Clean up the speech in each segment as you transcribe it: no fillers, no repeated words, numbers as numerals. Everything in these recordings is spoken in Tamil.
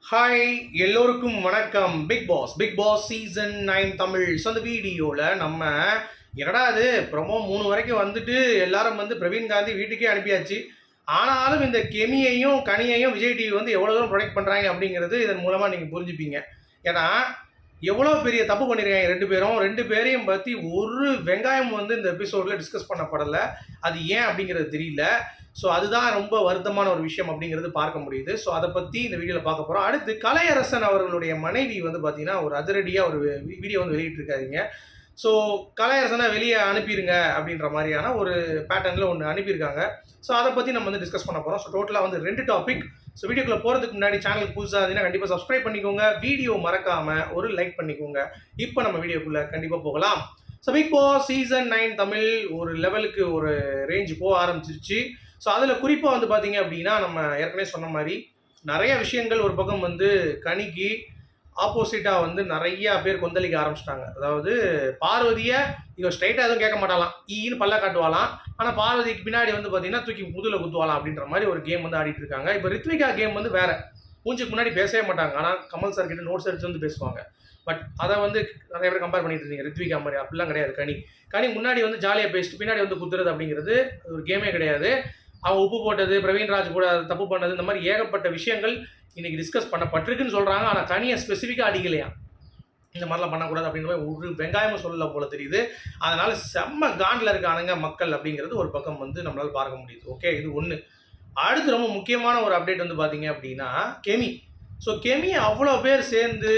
ஹாய் எல்லோருக்கும் வணக்கம். பிக் பாஸ் சீசன் 9 தமிழ். ஸோ அந்த வீடியோவில் நம்ம என்னடா அது ப்ரொமோ 3 வரைக்கும் வந்துட்டு எல்லாரும் வந்து பிரவீன் காந்தி வீட்டுக்கே அனுப்பியாச்சு. ஆனாலும் இந்த கெமியையும் கனியையும் விஜய் டிவி வந்து எவ்வளோ தூரம் ப்ரொடெக்ட் பண்ணுறாங்க அப்படிங்கிறது இதன் மூலமாக நீங்கள் புரிஞ்சுப்பீங்க. ஏன்னா எவ்வளோ பெரிய தப்பு பண்ணியிருக்காங்க ரெண்டு பேரையும் பற்றி ஒரு வெங்காயம் வந்து இந்த எபிசோடில் டிஸ்கஸ் பண்ணப்படலை. அது ஏன் அப்படிங்கிறது தெரியல. ஸோ அதுதான் ரொம்ப வருத்தமான ஒரு விஷயம் அப்படிங்கிறது பார்க்க முடியுது. ஸோ அதை பற்றி இந்த வீடியோவில் பார்க்க போகிறோம். அடுத்து கலையரசன் அவர்களுடைய மனைவி வந்து பார்த்தீங்கன்னா ஒரு அதிரடியாக ஒரு வீடியோ வந்து வெளியிட்டிருக்காதீங்க. ஸோ கலையரசனை வெளியே அனுப்பிடுங்க அப்படின்ற மாதிரியான ஒரு பேட்டர்னில் ஒன்று அனுப்பியிருக்காங்க. ஸோ அதை பற்றி நம்ம வந்து டிஸ்கஸ் பண்ண போகிறோம். ஸோ டோட்டலாக வந்து 2 டாபிக். ஸோ வீடியோக்குள்ளே போகிறதுக்கு முன்னாடி சேனலுக்கு புதுசாக இருந்தீங்கன்னா கண்டிப்பாக சப்ஸ்கிரைப் பண்ணிக்கோங்க. வீடியோ மறக்காமல் ஒரு லைக் பண்ணிக்கோங்க. இப்போ நம்ம வீடியோக்குள்ளே கண்டிப்பாக போகலாம். ஸோ பிக் பாஸ் சீசன் 9 தமிழ் ஒரு லெவலுக்கு ஒரு ரேஞ்சு போக ஆரம்பிச்சிருச்சு. ஸோ அதில் குறிப்பாக வந்து பார்த்தீங்க அப்படின்னா நம்ம ஏற்கனவே சொன்ன மாதிரி நிறைய விஷயங்கள் ஒரு பக்கம் வந்து கனிக்கு ஆப்போசிட்டாக வந்து நிறையா பேர் கொந்தளிக்க ஆரம்பிச்சிட்டாங்க. அதாவது பார்வதியை இவன் ஸ்ட்ரைட்டாக எதுவும் கேட்க மாட்டாலாம், ஈன்னு பல்ல காட்டுவாலாம். ஆனால் பார்வதிக்கு பின்னாடி வந்து பார்த்தீங்கன்னா தூக்கி முதுகில் குத்துவாலாம் அப்படின்ற மாதிரி ஒரு கேம் வந்து ஆடிட்டு இருக்காங்க. இப்போ ரித்விகா கேம் வந்து வேறு, மூஞ்சுக்கு முன்னாடி பேசவே மாட்டாங்க. ஆனால் கமல் சார் கிட்ட நோட்ஸ் எடுத்து வந்து பேசுவாங்க. பட் அதை வந்து நிறைய பேர் கம்பேர் பண்ணிட்டு இருந்தீங்க ரித்விகா மாதிரி. அப்படிலாம் கிடையாது. கனி முன்னாடி வந்து ஜாலியாக பேசிட்டு பின்னாடி வந்து குத்துறது அப்படிங்கிறது ஒரு கேமே கிடையாது. அவங்க உப்பு போட்டது, பிரவீன்ராஜ் கூட தப்பு பண்ணது, இந்த மாதிரி ஏகப்பட்ட விஷயங்கள் இன்னைக்கு டிஸ்கஸ் பண்ணப்பட்டிருக்குன்னு சொல்கிறாங்க. ஆனால் கனியை ஸ்பெசிஃபிக்காக அடிக்கலையா, இந்த மாதிரிலாம் பண்ணக்கூடாது அப்படின்ற மாதிரி ஒரு வெங்காயமும் சொல்லல போல தெரியுது. அதனால் செம்ம காண்டில் இருக்கானுங்க மக்கள் அப்படிங்கிறது ஒரு பக்கம் வந்து நம்மளால் பார்க்க முடியுது. ஓகே, இது ஒன்று. அடுத்து ரொம்ப முக்கியமான ஒரு அப்டேட் வந்து பார்த்தீங்க அப்படின்னா கெமி. ஸோ கெமி அவ்வளோ பேர் சேர்ந்து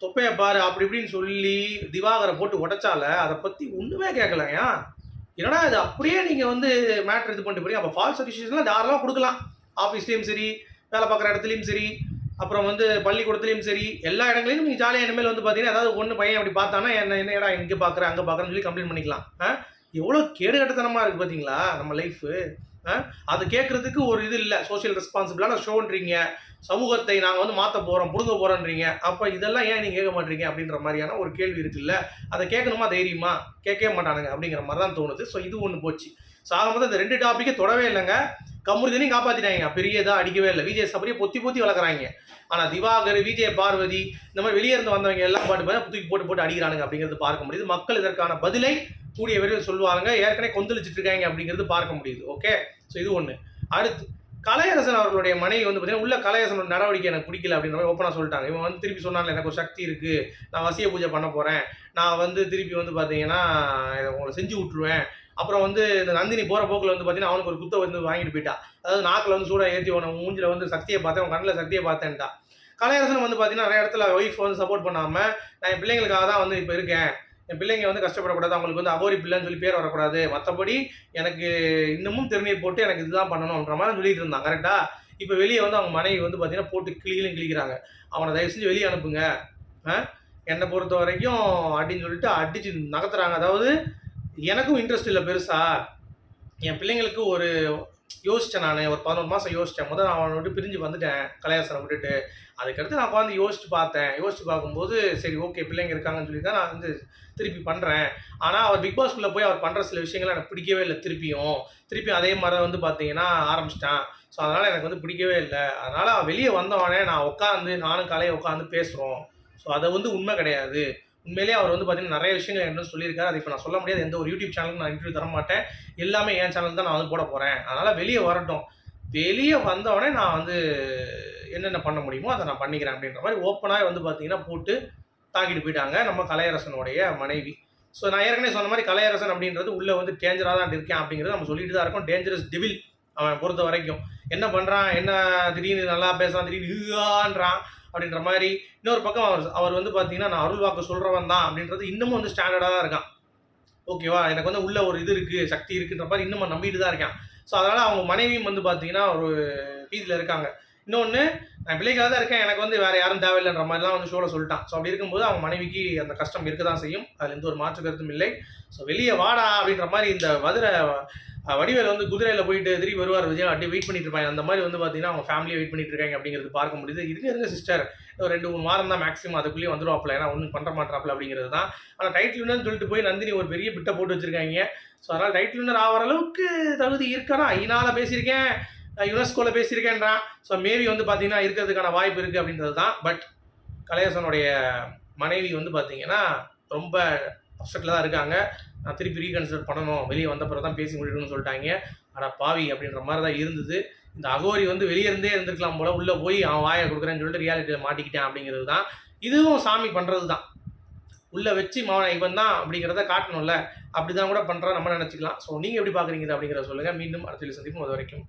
தொப்பையை பாரு அப்படி இப்படின்னு சொல்லி திவாகரை போட்டு உடைச்சால அதை பற்றி ஒன்றுமே கேட்கலையா. ஏன்னா அது அப்படியே நீங்கள் வந்து மேட்ரு இது பண்ணிட்டு போறீங்க. அப்போ ஃபால்ஸ் அக்யூசேஷன்லாம் தாராளமாக கொடுக்கலாம். ஆஃபீஸ்லேயும் சரி, வேலை பார்க்குற இடத்துலையும் சரி, அப்புறம் வந்து பள்ளிக்கூடத்துலையும் சரி, எல்லா இடங்களையும் நீங்கள் ஜாலியாக இனிமேல் வந்து பார்த்தீங்கன்னா ஏதாவது ஒன்று பையன் அப்படி பார்த்தானா என்ன இடம் இங்கே பார்க்குறேன் அங்கே பார்க்குறேன்னு சொல்லி கம்ப்ளைண்ட் பண்ணிக்கலாம். எவ்வளோ கேடுகட்டத்தனமாக இருக்குது பார்த்தீங்களா நம்ம லைஃபு. அது கேட்குறதுக்கு ஒரு இது இல்லை, சோஷியல் ரெஸ்பான்சிபிளான ஷோன்றீங்க, சமூகத்தை நாங்கள் வந்து மாற்ற போகிறோம் பிடுங்க போகிறோன்றீங்க. அப்போ இதெல்லாம் ஏன் நீங்கள் கேட்க மாட்டீங்க அப்படின்ற மாதிரியான ஒரு கேள்வி இருக்குல்ல. அதை கேட்கணுமா தைரியமா? கேட்கவே மாட்டானுங்க அப்படிங்கிற மாதிரி தான் தோணுது. ஸோ இது ஒன்று போச்சு. ஸோ ஆக மொத்தம் இந்த 2 டாப்பிக்கே தொடவே இல்லைங்க. கமுருதினையும் காப்பாற்றிட்டாங்க, பெரிய இதாக அடிக்கவே இல்லை. விஜய் சபரியை பொத்தி வளர்க்குறாங்க. ஆனால் திவாகர், விஜய், பார்வதி இந்த மாதிரி வெளியே இருந்து வந்தவங்க எல்லாம் தூக்கி போட்டு அடிக்கிறானுங்க அப்படிங்கிறது பார்க்க முடியுது. மக்கள் இதற்கான பதிலை கூடிய விரைவில் சொல்லுவாங்க. ஏற்கனவே கொந்தளிச்சிட்டு இருக்காங்க அப்படிங்கிறது பார்க்க முடியுது. ஓகே, ஸோ இது ஒன்று. அடுத்து கலையரசன் அவர்களுடைய மனைவி வந்து பார்த்தீங்கன்னா உள்ள கலையரசனோட நடவடிக்கை எனக்கு பிடிக்கல அப்படின்ற மாதிரி ஓப்பனாக சொல்லிட்டாங்க. இவன் வந்து திருப்பி சொன்னாங்க எனக்கு ஒரு சக்தி இருக்குது, நான் வசிய பூஜை பண்ண போகிறேன், நான் வந்து திருப்பி வந்து பார்த்தீங்கன்னா இதை உங்களை செஞ்சு விட்ருவேன். அப்புறம் வந்து இந்த நந்தினி போகிற போக்கில் வந்து பார்த்தீங்கன்னா அவனுக்கு ஒரு குத்தை வந்து வாங்கிட்டு போயிட்டா. அதாவது நாக்கில் வந்து சூடாக ஏற்றி உன மூஞ்சில் வந்து சக்தியை பார்த்தேன், உன் கண்ணில் சக்தியை பார்த்தேன்ட்டா. கலையரசன் வந்து பார்த்தீங்கன்னா நிறைய இடத்துல ஒய்ஃப் வந்து சப்போர்ட் பண்ணாமல் நான் என் பிள்ளைங்களுக்காக தான் வந்து இப்போ இருக்கேன், என் பிள்ளைங்க வந்து கஷ்டப்படக்கூடாது, அவங்களுக்கு வந்து அகோரி பிள்ளைன்னு சொல்லி பேர் வரக்கூடாது, மற்றபடி எனக்கு இன்னமும் திருநீர் போட்டு எனக்கு இதுதான் பண்ணணுன்ற மாதிரி சொல்லிட்டு இருந்தான். கரெக்டாக இப்போ வெளியே வந்து அவங்க மனைவி வந்து பார்த்தீங்கன்னா போட்டு கிளிக்கிறாங்க. அவனை தயவு செஞ்சு வெளியே அனுப்புங்க, என்னை பொறுத்த வரைக்கும் அப்படின்னு சொல்லிட்டு அடித்து நகர்த்துறாங்க. அதாவது எனக்கும் இன்ட்ரெஸ்ட் இல்லை பெருசா, என் பிள்ளைங்களுக்கு ஒரு யோசித்தேன், நான் ஒரு 11 மாதம் யோசித்தேன். முதல் நான் அவனை விட்டு பிரிஞ்சு வந்துட்டேன் கலையாசனை விட்டுட்டு. அதுக்கடுத்து நான் உட்காந்து யோசித்து பார்க்கும்போது சரி ஓகே பிள்ளைங்க இருக்காங்கன்னு சொல்லி தான் நான் வந்து திருப்பி பண்ணுறேன். ஆனால் அவர் பிக் பாஸ்குள்ளே போய் அவர் பண்ணுற சில விஷயங்கள் எனக்கு பிடிக்கவே இல்லை. திருப்பியும் அதே மாதிரி வந்து பார்த்தீங்கன்னா ஆரம்பிச்சிட்டான். ஸோ அதனால் எனக்கு வந்து பிடிக்கவே இல்லை. அதனால் வெளியே வந்தவனே நானும் கலையை உட்காந்து பேசுகிறோம். ஸோ அதை வந்து உண்மை கிடையாது. உண்மையிலேயே அவர் வந்து பார்த்தீங்கன்னா நிறைய விஷயங்கள் என்ன சொல்லியிருக்காரு. அது இப்போ நான் சொல்ல முடியாது. எந்த ஒரு யூடியூப் சேனலுக்கு நான் இன்டர்வியூ தர மாட்டேன். எல்லாமே என் சேனல் தான் நான் வந்து போட போகிறேன். அதனால் வெளியே வரட்டும். வெளியே வந்தவொடனே நான் வந்து என்னென்ன பண்ண முடியுமோ அதை நான் பண்ணிக்கிறேன் அப்படின்ற மாதிரி ஓப்பனாக வந்து பார்த்தீங்கன்னா போட்டு தாக்கிட்டு போயிட்டாங்க நம்ம கலையரசனுடைய மனைவி. ஸோ நான் ஏற்கனவே சொன்ன மாதிரி கலையரசன் அப்படின்றது உள்ளே வந்து டேஞ்சராக தான் இருக்கேன் அப்படிங்கிறது நம்ம சொல்லிட்டு தான் இருக்கோம். டேஞ்சரஸ் டெவில் அவன் பொறுத்த வரைக்கும். என்ன பண்ணுறான், என்ன திடீர்னு நல்லா பேசுகிறான், திடீர்னு ஹான்றான் அப்படின்ற மாதிரி. இன்னொரு பக்கம் அவர் வந்து பார்த்தீங்கன்னா நான் அருள் வாக்கு சொல்கிறவன் தான் அப்படின்றது இன்னமும் வந்து ஸ்டாண்டர்டாக தான் இருக்கான். ஓகேவா, எனக்கு வந்து உள்ள ஒரு இது இருக்குது, சக்தி இருக்குன்ற மாதிரி இன்னும் நம்பிட்டு தான் இருக்கான். ஸோ அதனால் அவங்க மனைவியும் வந்து பார்த்தீங்கன்னா ஒரு பீதியில் இருக்காங்க. இன்னொன்று, நான் பிள்ளைக்காக தான் இருக்கேன், எனக்கு வந்து வேறு யாரும் தேவையில்லைன்ற மாதிரிலாம் வந்து ஷோவில் சொல்லிட்டான். ஸோ அப்படி இருக்கும்போது அவங்க மனைவிக்கு அந்த கஷ்டம் இருக்க தான் செய்யும். அதில் எந்த ஒரு மாற்று கருத்தும் இல்லை. ஸோ வெளியே வாடா அப்படின்ற மாதிரி இந்த வடிவேல் வந்து குதிரையில் போயிட்டு திரும்பி வருவார் விஜய் அப்படி வெயிட் பண்ணிட்டு இருப்பாங்க. அந்த மாதிரி வந்து பார்த்தீங்கன்னா அவங்க ஃபேமிலியை வெயிட் பண்ணிட்டு இருக்காங்க அப்படிங்கிறது பார்க்க முடியுது. இருங்க சிஸ்டர், ஒரு 2-3 வாரம் தான் மேக்ஸிமம், அதுக்குள்ளேயே வந்துடுவாப்பில், ஏன்னா ஒன்றும் பண்ணுற மாட்டாப்பில் அப்படிங்கிறது தான். ஆனால் டைட்டில் வின்னர்னு சொல்லிட்டு போய் நந்தினி ஒரு பெரிய பிட்டை போட்டு வச்சுருக்காங்க. ஸோ அதனால் டைட்டில் வின்னர் ஆகிற அளவுக்கு தகுதி இருக்கானா, ஐநாள பேசியிருக்கேன், யுனெஸ்கோவில் பேசியிருக்கேன்றான். ஸோ மேபி வந்து பார்த்தீங்கன்னா இருக்கிறதுக்கான வாய்ப்பு இருக்குது அப்படின்றது தான். பட் கலையரசனுடைய மனைவி வந்து பார்த்தீங்கன்னா ரொம்ப அப்செட்டில் தான் இருக்காங்க. நான் திருப்பி ரீகன்சிடர் பண்ணணும், வெளியே வந்த பிறகு தான் பேசி முடிக்கணும்னு சொல்லிட்டாங்க. ஆனால் பாவி அப்படின்ற மாதிரி தான் இருந்தது. இந்த அகோரி வந்து வெளியே இருந்தே இருந்திருக்கலாம் போல, உள்ளே போய் அவன் வாயை கொடுக்குறேன்னு சொல்லிட்டு ரியாலிட்டியில் மாட்டிக்கிட்டான் அப்படிங்கிறது தான். இதுவும் சாமி பண்ணுறது தான். உள்ளே வச்சு இவன் தான் அப்படிங்கிறத காட்டணும்ல, அப்படி தான் கூட பண்ணுறான் நம்ம நினச்சிக்கலாம். ஸோ நீங்கள் எப்படி பார்க்குறீங்க அப்படிங்கிறத சொல்லுங்கள். மீண்டும் அடுத்த சந்திப்போம். அது வரைக்கும்